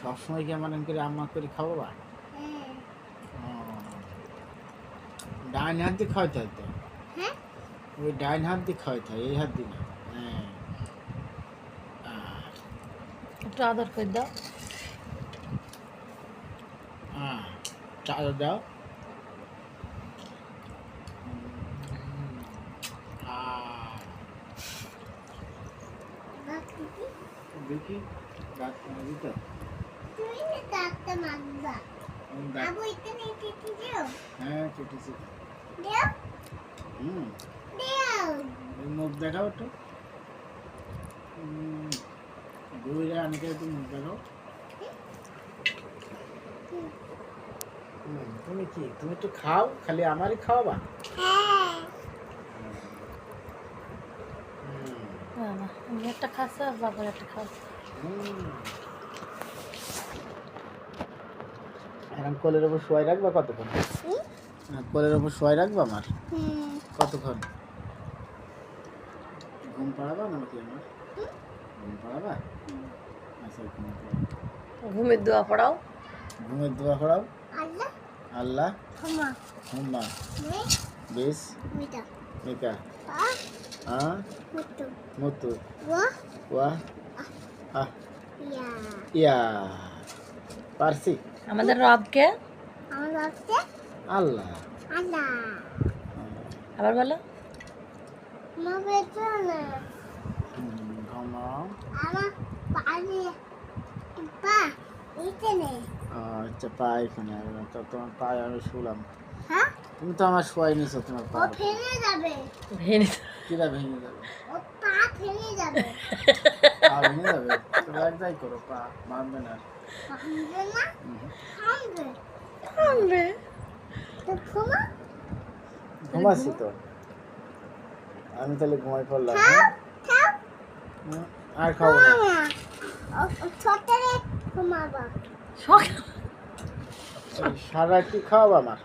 সবসময় কি আমার করে আম্মা করে খাওয়াবা? ডাইন হাত দিয়ে খাওয়াইতে হয় তো। ওই ডাইন হাত দিয়ে খাওয়াইতে হয়, এই হাত দিয়ে না। হ্যাঁ একটু আদর করে দাও। চাল দাও। দেখি দাঁত মারবি তো? হ্যাঁ কেটেছি। মুখ দেখাও একটু। দুইটা অনেকে একটু মুখ দেখাও। তুমি কি তুমি একটু খাও, খালি আমারই খাওয়াবা? আমি একটা খাচ্ছি আর বাবার একটা খাচ্ছি। এখন কোলের ওপর শোয়াই রাখবা কতক্ষণ? কোলের ওপর শোয়াই রাখবা আমার কতক্ষণ? ঘুম পাড়াবা নাকি আমার? ঘুম পাড়াবা? আচ্ছা ঘুম পাড়াও। ঘুমের দোয়া পড়াও। ঘুমের দোয়া পড়াও। আল্লাহ হুম্মা বিস মিকা মুতু ওয়া ইয়া। পারছি। আমাদের রবকে আল্লাহ। আবার বলো। আচ্ছা পা এখানে তো তোমার পায়ে আমি শুলাম। তুমি তো আমার শোয়াই নিছো তোমার পা। ভেঙে কিরা ভেঙে যাবে? পা ভেঙে যাবে। তো একটাই করো, পা মারবে না। ঘুমাচ্ছি তো আমি, তাহলে ঘুমাই পড়লাম। আর খাবো না। সারা কি খাওয়াবো আমার?